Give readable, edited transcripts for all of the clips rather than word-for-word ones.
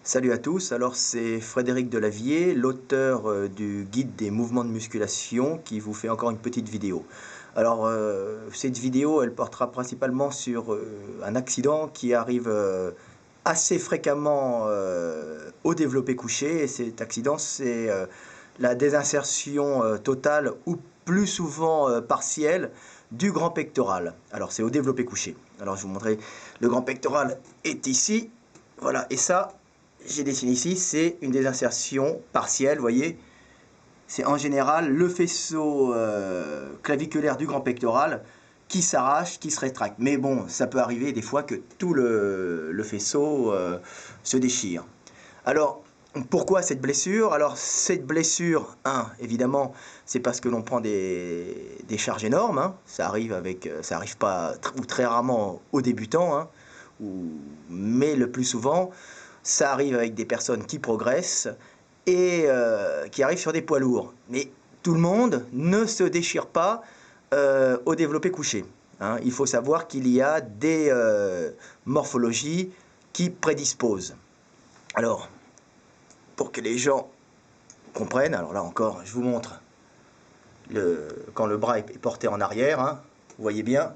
Salut à tous, alors c'est Frédéric Delavier, l'auteur du guide des mouvements de musculation qui vous fait encore une petite vidéo. Alors cette vidéo elle portera principalement sur un accident qui arrive assez fréquemment au développé couché et cet accident c'est la désinsertion totale ou plus souvent partielle du grand pectoral. Alors c'est au développé couché. Alors je vous montrerai, le grand pectoral est ici, voilà, et ça j'ai dessiné ici, c'est une désinsertion partielle, vous voyez. C'est en général le faisceau claviculaire du grand pectoral qui s'arrache, qui se rétracte. Mais bon, ça peut arriver des fois que tout le faisceau se déchire. Alors, pourquoi cette blessure? Alors, cette blessure, évidemment, c'est parce que l'on prend des charges énormes. Hein. Ça arrive pas, ou très rarement aux débutants, hein, mais le plus souvent, ça arrive avec des personnes qui progressent et qui arrivent sur des poids lourds. Mais tout le monde ne se déchire pas au développé couché. Hein. Il faut savoir qu'il y a des morphologies qui prédisposent. Alors, pour que les gens comprennent, alors là encore, je vous montre quand le bras est porté en arrière, hein, vous voyez bien,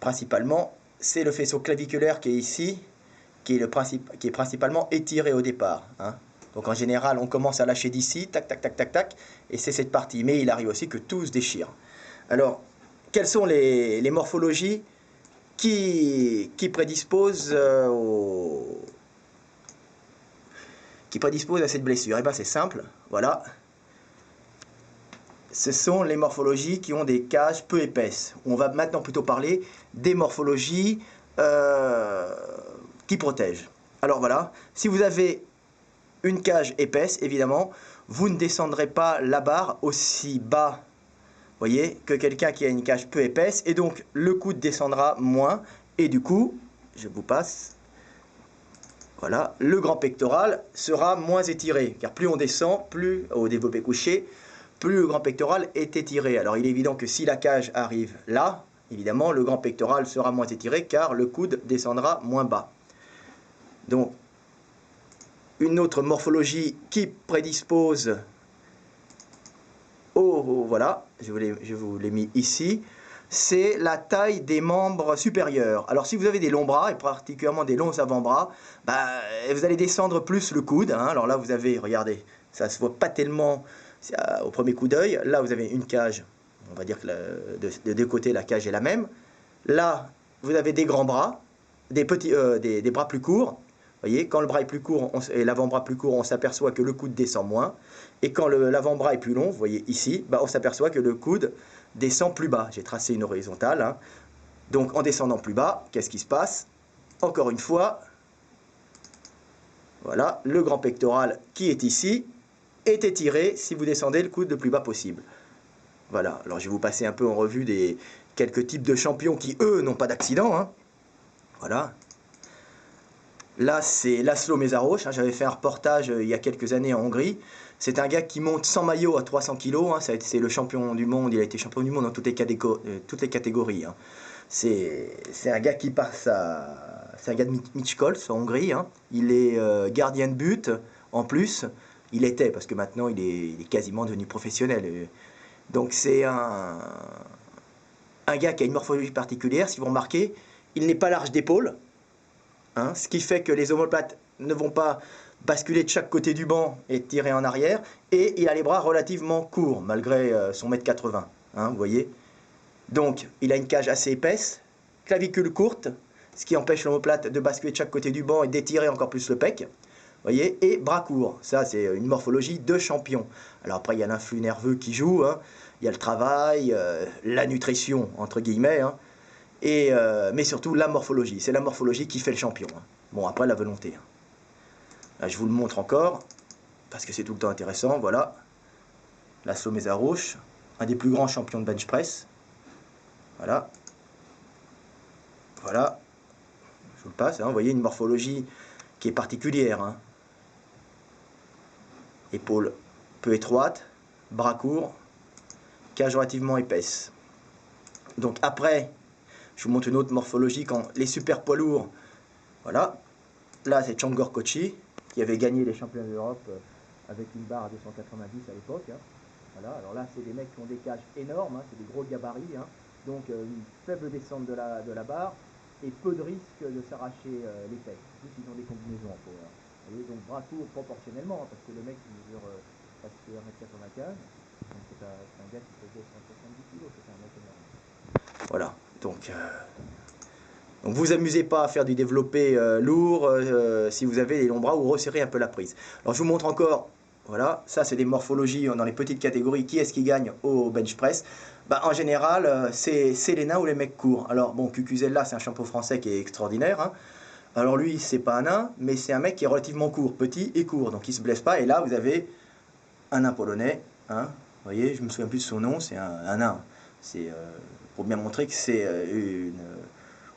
principalement, c'est le faisceau claviculaire qui est ici, qui est principalement étiré au départ. Hein. Donc en général, on commence à lâcher d'ici, tac, tac, tac, tac, tac, et c'est cette partie. Mais il arrive aussi que tout se déchire. Alors, quelles sont les morphologies qui prédisposent à cette blessure? Eh bien, c'est simple, voilà. Ce sont les morphologies qui ont des cages peu épaisses. On va maintenant plutôt parler des morphologies qui protègent. Alors voilà, si vous avez une cage épaisse, évidemment, vous ne descendrez pas la barre aussi bas, voyez, que quelqu'un qui a une cage peu épaisse, et donc le coude descendra moins, et du coup, je vous passe, voilà, le grand pectoral sera moins étiré, car plus on descend, plus au développé couché, plus le grand pectoral est étiré. Alors il est évident que si la cage arrive là, évidemment, le grand pectoral sera moins étiré, car le coude descendra moins bas. Donc, une autre morphologie qui prédispose voilà, je vous l'ai mis ici, c'est la taille des membres supérieurs. Alors si vous avez des longs bras, et particulièrement des longs avant-bras, bah, vous allez descendre plus le coude. Hein. Alors là, vous avez, regardez, ça se voit pas tellement au premier coup d'œil. Là, vous avez une cage, on va dire que de deux côtés, la cage est la même. Là, vous avez des grands bras, des bras plus courts. Vous voyez, quand le bras est plus court et l'avant-bras plus court, on s'aperçoit que le coude descend moins. Et quand l'avant-bras est plus long, vous voyez ici, bah, on s'aperçoit que le coude descend plus bas. J'ai tracé une horizontale. Hein. Donc en descendant plus bas, qu'est-ce qui se passe? Encore une fois, voilà, le grand pectoral qui est ici est étiré si vous descendez le coude le plus bas possible. Voilà, alors je vais vous passer un peu en revue quelques types de champions qui, eux, n'ont pas d'accident. Hein. Voilà. Là, c'est Laszlo Mészáros. Hein, j'avais fait un reportage il y a quelques années en Hongrie. C'est un gars qui monte sans maillot à 300 kg. Hein, c'est le champion du monde. Il a été champion du monde dans toutes les catégories. Hein. C'est un gars qui c'est un gars de Miskolc, en Hongrie. Hein. Il est gardien de but en plus. Il était, parce que maintenant il est quasiment devenu professionnel. Donc c'est un gars qui a une morphologie particulière. Si vous remarquez, il n'est pas large d'épaule. Hein, ce qui fait que les omoplates ne vont pas basculer de chaque côté du banc et tirer en arrière. Et il a les bras relativement courts, malgré son 1,80 m. Hein, vous voyez. Donc, il a une cage assez épaisse, clavicule courte, ce qui empêche l'omoplate de basculer de chaque côté du banc et d'étirer encore plus le pec. Voyez, et bras courts. Ça, c'est une morphologie de champion. Alors après, il y a l'influx nerveux qui joue. Hein. Il y a le travail, la nutrition, entre guillemets. Hein. Mais surtout la morphologie. C'est la morphologie qui fait le champion. Hein. Bon, après la volonté. Hein. Là, je vous le montre encore, parce que c'est tout le temps intéressant. Voilà. Laszlo Mészáros, un des plus grands champions de bench press. Voilà. Voilà. Je vous le passe. Hein. Vous voyez une morphologie qui est particulière. Hein. Épaules peu étroites, bras courts, cage relativement épaisse. Donc après, je vous montre une autre morphologie quand les super poids lourds. Voilà. Là, c'est Csongor Kocsi. qui avait gagné les championnats d'Europe avec une barre à 290 à l'époque. Hein. Voilà, alors là, c'est des mecs qui ont des cages énormes, hein, c'est des gros gabarits, hein, donc une faible descente de la barre et peu de risque de s'arracher les pecs. En plus, ils ont des combinaisons en power. Vous voyez, donc bras court proportionnellement, hein, parce que le mec il mesure presque 1m95, donc c'est un gars qui faisait 170 kg, c'est un mec énorme. Voilà, donc vous amusez pas à faire du développé lourd si vous avez les longs bras ou resserrer un peu la prise. Alors je vous montre encore, voilà, ça c'est des morphologies dans les petites catégories. Qui est-ce qui gagne au bench press? Bah, en général, c'est les nains ou les mecs courts. Alors bon, Cucuzella c'est un champion français qui est extraordinaire. Hein. Alors lui, c'est pas un nain, mais c'est un mec qui est relativement court, petit et court, donc il se blesse pas. Et là, vous avez un nain polonais, hein. Vous voyez, je me souviens plus de son nom, c'est un nain. C'est pour bien montrer que c'est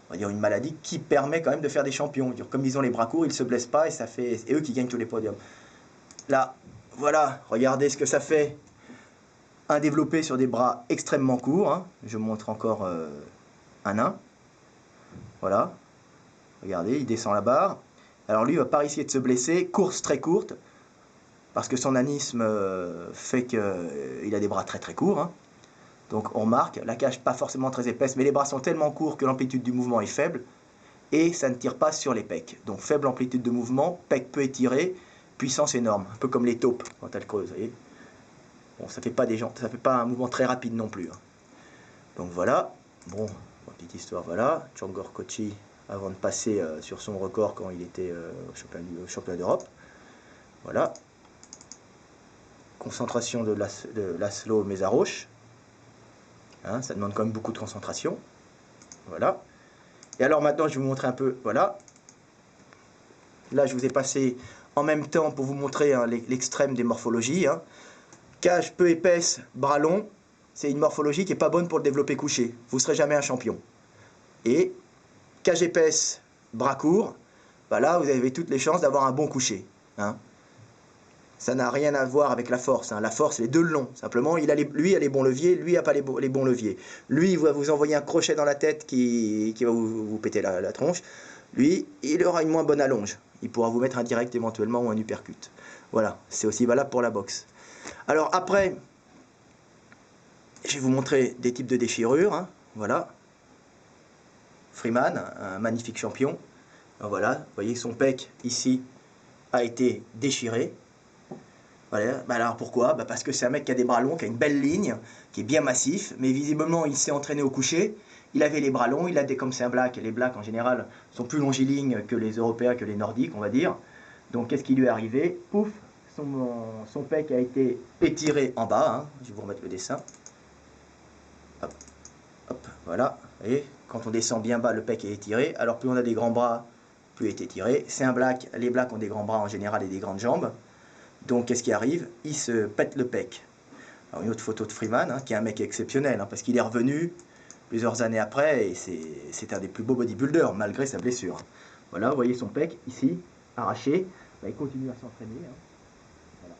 on va dire une maladie qui permet quand même de faire des champions. Comme ils ont les bras courts, ils ne se blessent pas et c'est eux qui gagnent tous les podiums. Là, voilà, regardez ce que ça fait. Un développé sur des bras extrêmement courts. Hein. Je vous montre encore un nain. Voilà. Regardez, il descend la barre. Alors lui, il va pas essayer de se blesser. Course très courte. Parce que son anisme fait qu'il a des bras très très courts. Hein. Donc on remarque, la cage pas forcément très épaisse, mais les bras sont tellement courts que l'amplitude du mouvement est faible. Et ça ne tire pas sur les pecs. Donc faible amplitude de mouvement, pec peu étiré, puissance énorme. Un peu comme les taupes quand elles creusent. Vous voyez, bon, ça fait pas un mouvement très rapide non plus. Hein. Donc voilà. Bon, petite histoire, voilà. Csongor Kocsi, avant de passer sur son record quand il était au championnat d'Europe. Voilà. Concentration de Laszlo Mészáros. Hein, ça demande quand même beaucoup de concentration. Voilà. Et alors maintenant, je vais vous montrer un peu. Voilà. Là, je vous ai passé en même temps pour vous montrer hein, l'extrême des morphologies. Hein. Cage peu épaisse, bras long. C'est une morphologie qui n'est pas bonne pour le développé couché. Vous ne serez jamais un champion. Et cage épaisse, bras court. Bah là, vous avez toutes les chances d'avoir un bon coucher. Hein. Ça n'a rien à voir avec la force. Hein. La force, les deux le long. Simplement, lui a les bons leviers, lui n'a pas les bons leviers. Lui, il va vous envoyer un crochet dans la tête qui va vous péter la tronche. Lui, il aura une moins bonne allonge. Il pourra vous mettre un direct éventuellement ou un uppercut. Voilà, c'est aussi valable pour la boxe. Alors après, je vais vous montrer des types de déchirures. Hein. Voilà. Freeman, un magnifique champion. Alors voilà, vous voyez, son pec ici a été déchiré. Voilà. Bah alors pourquoi? Bah parce que c'est un mec qui a des bras longs, qui a une belle ligne, qui est bien massif, mais visiblement il s'est entraîné au coucher. Il avait les bras longs, comme c'est un black, les blacks en général sont plus longilignes que les Européens, que les Nordiques, on va dire. Donc qu'est-ce qui lui est arrivé? Pouf, son pec a été étiré en bas. Hein. Je vais vous remettre le dessin. Hop, hop, voilà. Vous voyez, quand on descend bien bas, le pec est étiré. Alors plus on a des grands bras, plus il est étiré. C'est un black. Les blacks ont des grands bras en général et des grandes jambes. Donc qu'est-ce qui arrive? Il se pète le pec. Alors une autre photo de Freeman, hein, qui est un mec exceptionnel, hein, parce qu'il est revenu plusieurs années après, et c'est un des plus beaux bodybuilders, malgré sa blessure. Voilà, vous voyez son pec, ici, arraché. Bah, il continue à s'entraîner. Hein. Voilà.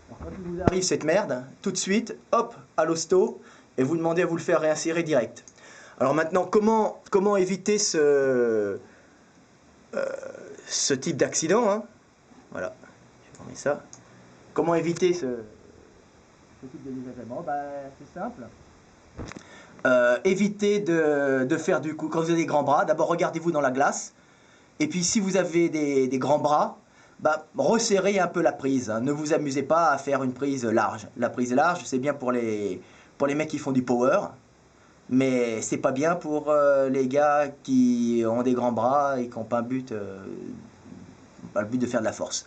Alors quand il vous arrive cette merde, tout de suite, hop, à l'hosto, et vous demandez à vous le faire réinsérer direct. Alors maintenant, comment éviter ce type d'accident? Hein? Voilà, je vais remettre ça. Comment éviter ce type de désagrément? Bah, c'est simple. Évitez de faire du coup, quand vous avez des grands bras, d'abord regardez-vous dans la glace. Et puis si vous avez des grands bras, bah, resserrez un peu la prise. Hein. Ne vous amusez pas à faire une prise large. La prise large, c'est bien pour les mecs qui font du power. Mais c'est pas bien pour les gars qui ont des grands bras et qui n'ont pas le but de faire de la force.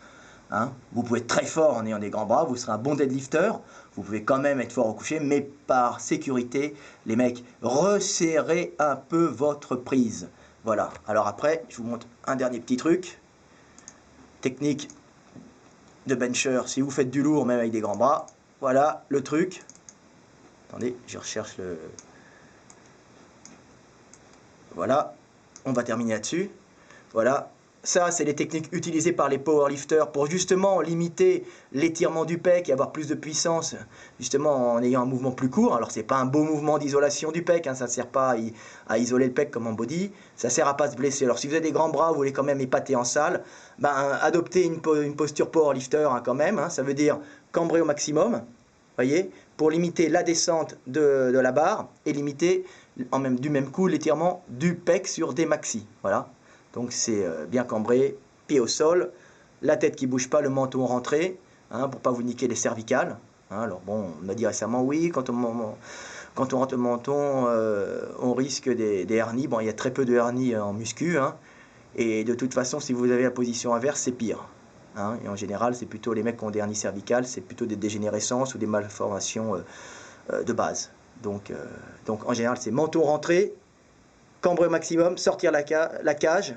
Hein. Vous pouvez être très fort en ayant des grands bras, vous serez un bon deadlifter, vous pouvez quand même être fort au coucher, mais par sécurité, les mecs, resserrez un peu votre prise. Voilà, alors après, je vous montre un dernier petit truc. Technique de bencher, si vous faites du lourd, même avec des grands bras, voilà le truc. Attendez, je recherche le... Voilà, on va terminer là-dessus. Voilà, Ça, c'est les techniques utilisées par les powerlifters pour justement limiter l'étirement du pec et avoir plus de puissance, justement en ayant un mouvement plus court. Alors, c'est pas un beau mouvement d'isolation du pec, hein, ça ne sert pas à isoler le pec comme en body, ça sert à pas se blesser. Alors, si vous avez des grands bras, vous voulez quand même épater en salle, ben, adoptez une posture powerlifter hein, quand même, hein, ça veut dire cambrer au maximum, voyez, pour limiter la descente de la barre et limiter du même coup l'étirement du pec sur des maxis. Voilà. Donc c'est bien cambré, pied au sol, la tête qui ne bouge pas, le menton rentré, hein, pour ne pas vous niquer les cervicales. Hein, alors bon, on m'a dit récemment, oui, quand on rentre le menton, on risque des hernies. Bon, il y a très peu de hernies en muscu, hein, et de toute façon, si vous avez la position inverse, c'est pire. Hein, et en général, c'est plutôt les mecs qui ont des hernies cervicales, c'est plutôt des dégénérescences ou des malformations de base. Donc en général, c'est menton rentré, cambrer au maximum, sortir la cage,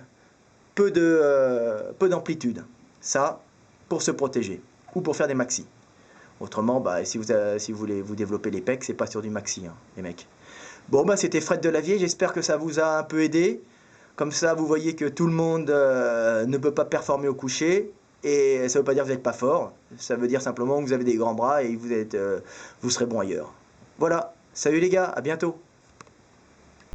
peu d'amplitude. Ça, pour se protéger ou pour faire des maxis. Autrement, bah, si vous voulez vous développer les pecs, c'est pas sur du maxi, hein, les mecs. Bon, bah, c'était Fred Delavier, j'espère que ça vous a un peu aidé. Comme ça, vous voyez que tout le monde ne peut pas performer au coucher. Et ça ne veut pas dire que vous n'êtes pas fort. Ça veut dire simplement que vous avez des grands bras et vous serez bon ailleurs. Voilà, salut les gars, à bientôt.